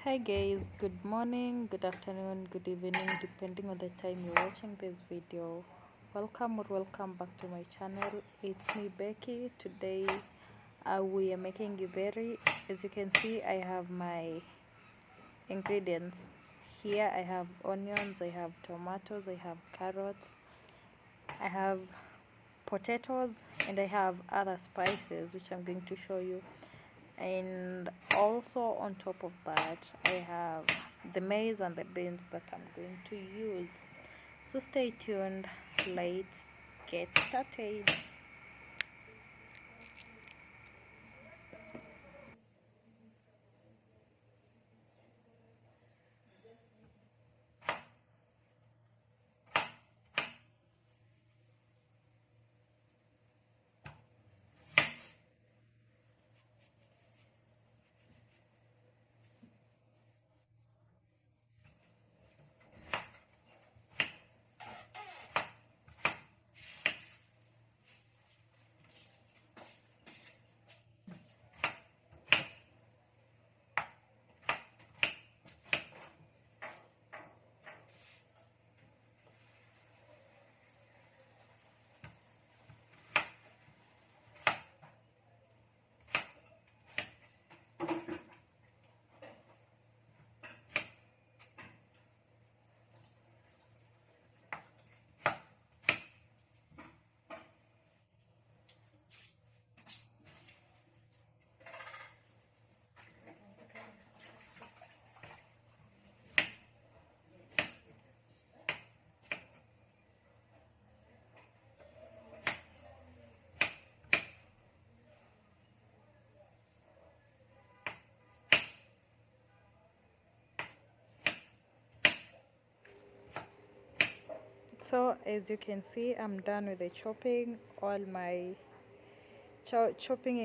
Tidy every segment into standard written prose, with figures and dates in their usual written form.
Hi guys, good morning, good afternoon, good evening, depending on the time you're watching this video. Welcome or welcome back to my channel. It's me Becky. Today we are making githeri. As you can see, I have my ingredients here. I have onions, I have tomatoes, I have carrots, I have potatoes, and I have other spices which I'm going to show you. And also on top of that, I have the maize and the beans that I'm going to use. So stay tuned, let's get started. So as you can see, I'm done with the chopping. All my chopping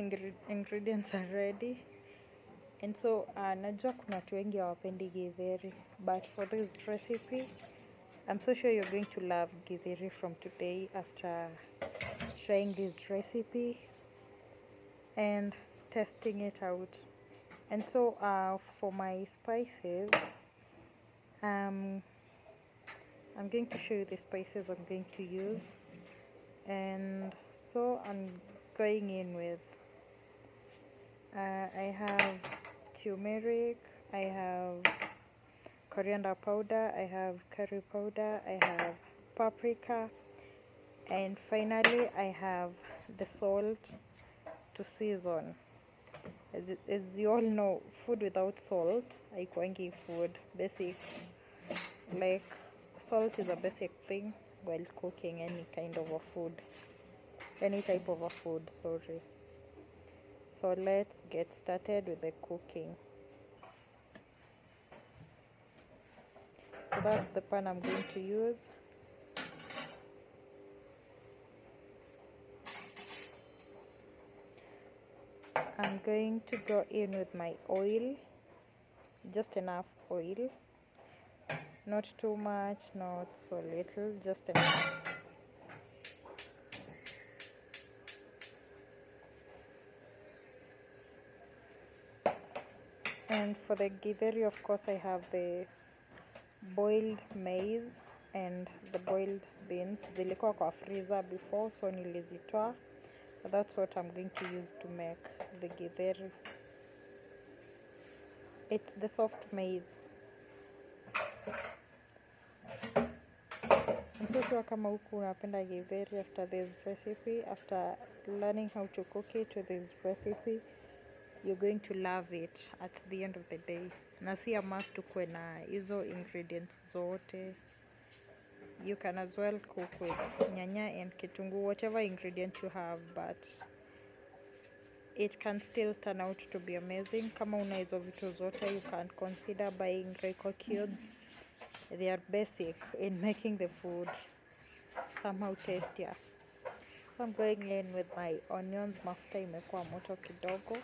ingredients are ready. And so najua kuna watu wengi hawapendi githeri, but for this recipe I'm so sure you're going to love githeri from today after trying this recipe and testing it out. And so for my spices, I'm going to show you the spices I'm going to use. And so I'm going in with I have turmeric, I have coriander powder, I have curry powder, I have paprika, and finally I have the salt to season. As you all know, food without salt haikuangi food. Basic, like salt is a basic thing while cooking any kind of a food, any type of a food, sorry. So let's get started with the cooking. So that's the pan I'm going to use. I'm going to go in with my oil, just enough oil, not too much, not so little, just enough. And for the githeri, of course, I have the boiled maize and the boiled beans. Zilikuwa kwa freezer before, so nilizitoa. That's what I'm going to use to make the githeri. It's the soft maize. I'm so sure kama huku unapenda githeri after this recipe, after learning how to cook it with this recipe, you're going to love it at the end of the day. Na si a must ukue na hizo ingredients zote. You can as well cook with nyanya and kitungu, whatever ingredient you have, but it can still turn out to be amazing. Kama una hizo vitu zote, you can consider buying Royco cubes. They are basic in making the food somehow tastier. So I'm going in with my onions. Mafuta imekuwa moto kidogo.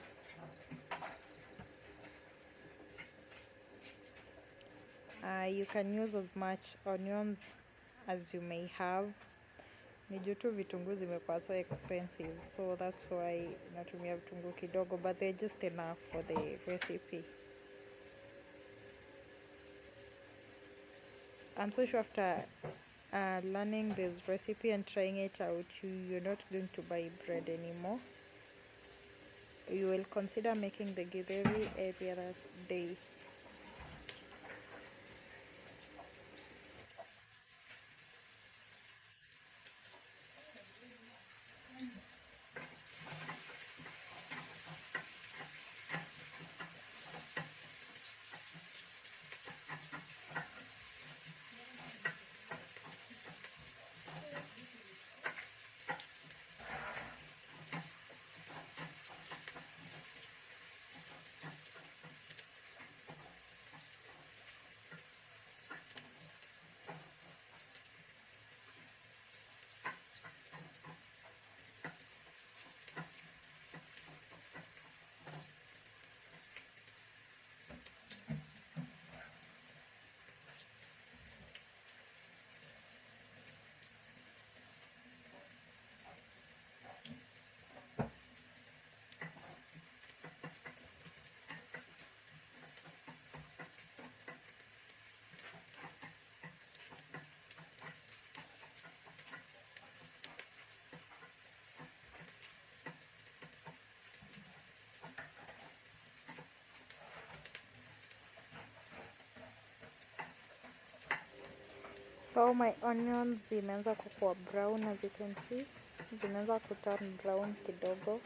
You can use as much onions as you may have. Ni juu tu vitunguu zimekuwa so expensive, so that's why natumia vitunguu kidogo, but they're just enough for the recipe. I'm so sure after learning this recipe and trying it out, you're not going to buy bread anymore. You will consider making the githeri every other day. So my onions zimeanza kukuwa brown, as you can see. Zimeanza kuturn brown kidogo.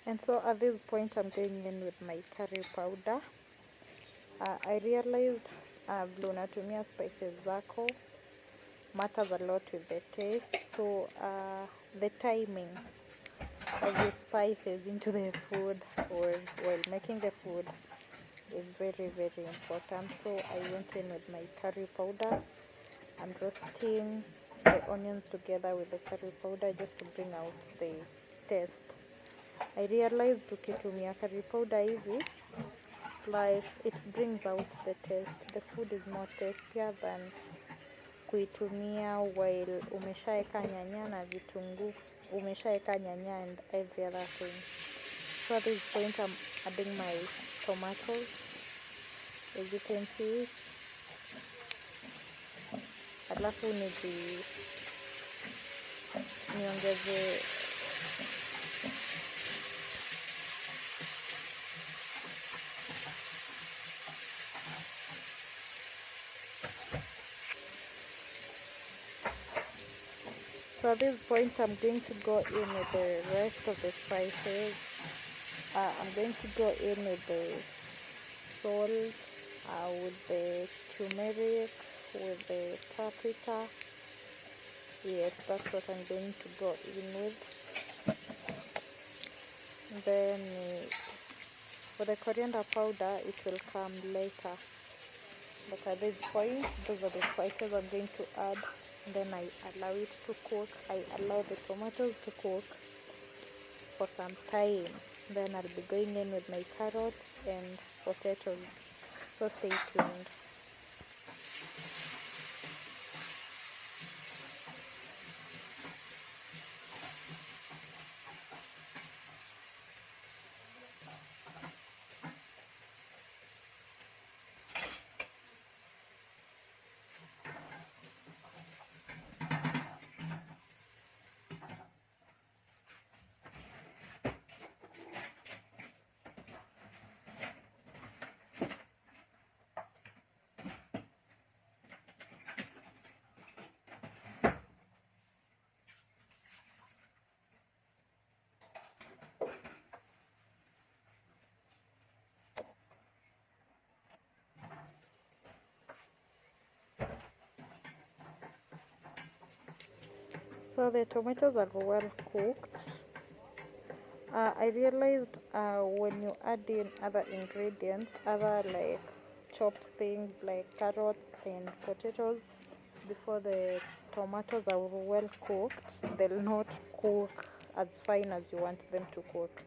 And so at this point I'm going in with my curry powder. I realized vile unatumia spices zako matters a lot with the taste. So the timing of your spices into the food or while making the food is very, very important. So I went in with my curry powder. I'm roasting the onions together with the curry powder just to bring out the taste. I realized ukitumia curry powder hivi, like it brings out the taste. The food is more tastier than kuitumia while umeshaeka nyanya na vitunguu, umeshaeka nyanya and every other thing. So at this point I'm adding my tomatoes. As you can see, alafu niongeze So at this point I'm going to go in with the rest of the spices. I'm going to go in with the salt, with the turmeric, with the paprika. Yes, that's what I'm going to go in with. Then for the coriander powder, it will come later. But at this point, those are the spices I'm going to add. And then I allow it to cook. I allow the tomatoes to cook for some time. Then I'll be going in with my carrots and potatoes. So stay tuned. So the tomatoes are well cooked. I realized when you add in other ingredients, other like chopped things like carrots and potatoes, before the tomatoes are well cooked, they'll not cook as fine as you want them to cook.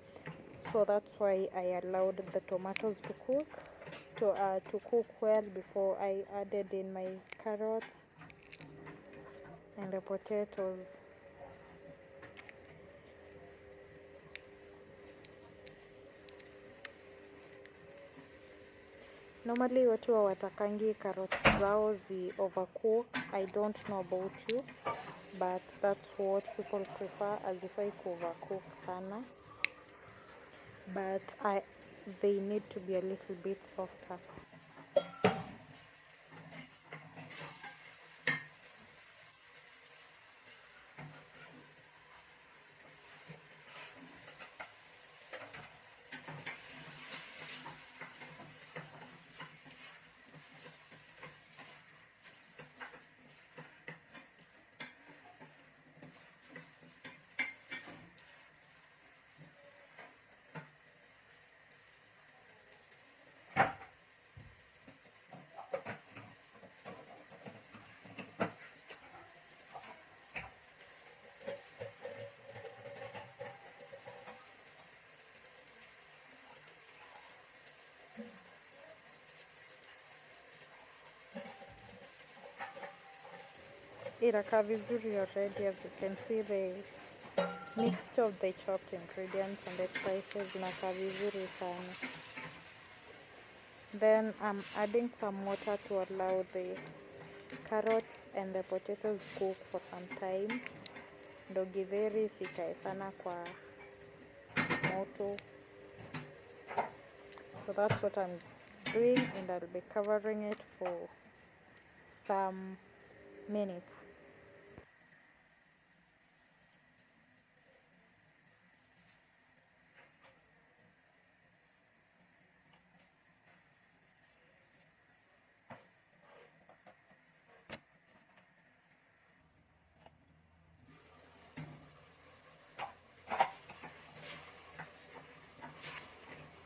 So that's why I allowed the tomatoes to cook well before I added in my carrots and the potatoes. Normally watu hawatakangi carrots zao zi overcook. I don't know about you, but that's what people prefer, hazifai ku overcook sana. But they need to be a little bit softer. Inakaa vizuri already, as you can see the mixture of the chopped ingredients and the spices inakaa vizuri sana. Then I'm adding some water to allow the carrots and the potatoes cook for some time. Ndo githeri sikae sana kwa moto. So that's what I'm doing, and I'll be covering it for some minutes.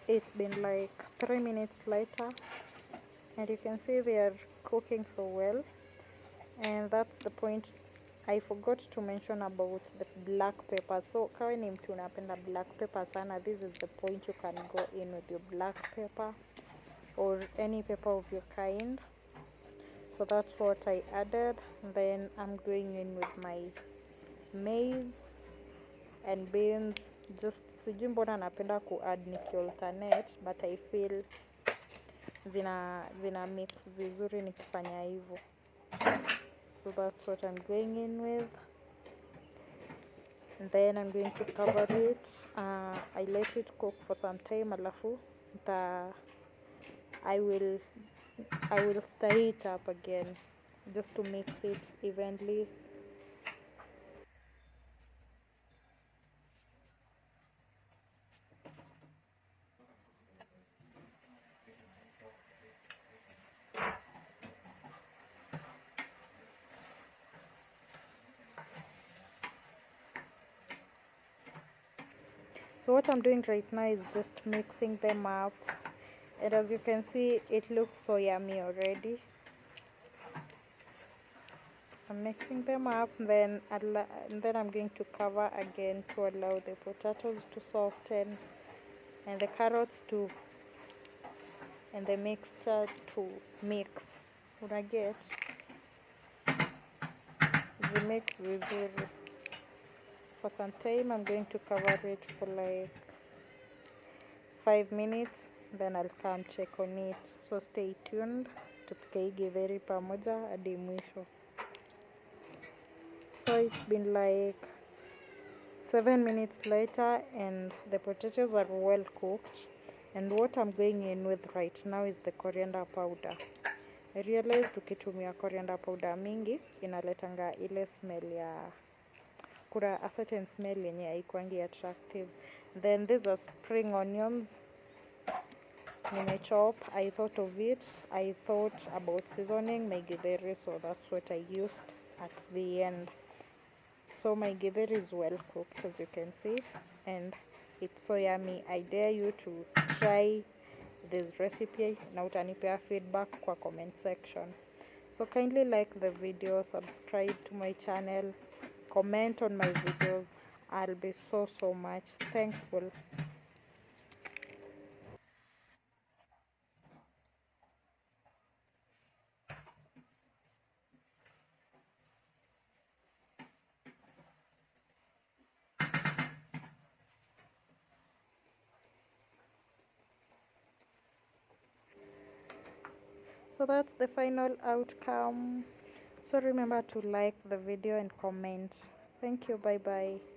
It's been like 3 minutes later, and you can see they are cooking so well. And that's the point. I forgot to mention about the black pepper. So kawe ni mtu unapenda black pepper sana, this is the point you can go in with your black pepper or any pepper of your kind. So that's what I added. Then I'm going in with my maize and beans. Just sijui mbona napenda ku add nikialternate, but I feel zina mix vizuri nikifanya hivyo. So that's what I'm going in with. And then I'm going to cover it. I let it cook for some time, alafu I will stir it up again just to mix it evenly. So what I'm doing right now is just mixing them up, and as you can see, it looks so yummy already. I'm mixing them up, and then I'm going to cover again to allow the potatoes to soften and the carrots to and the mixture to mix. Would I get the mix vizuri? For some time I'm going to cover it for like 5 minutes, then I'll come check on it. So stay tuned. Tupike hii githeri pamoja hadi mwisho. So it's been like 7 minutes later, and the potatoes are well cooked. And what I'm going in with right now is the coriander powder. I realized tukitumia coriander powder mingi inaletanga ile smell ya kuna a certain smell yenye haikuangi attractive. Then these are spring onions. Nimechop. I thought of it. I thought about seasoning my githeri, so that's what I used at the end. So my githeri is well cooked, as you can see, and it's so yummy. I dare you to try this recipe na utanipea feedback kwa comment section. So kindly like the video, subscribe to my channel, comment on my videos. I'll be so much thankful. So that's the final outcome. So remember to like the video and comment. Thank you. Bye bye.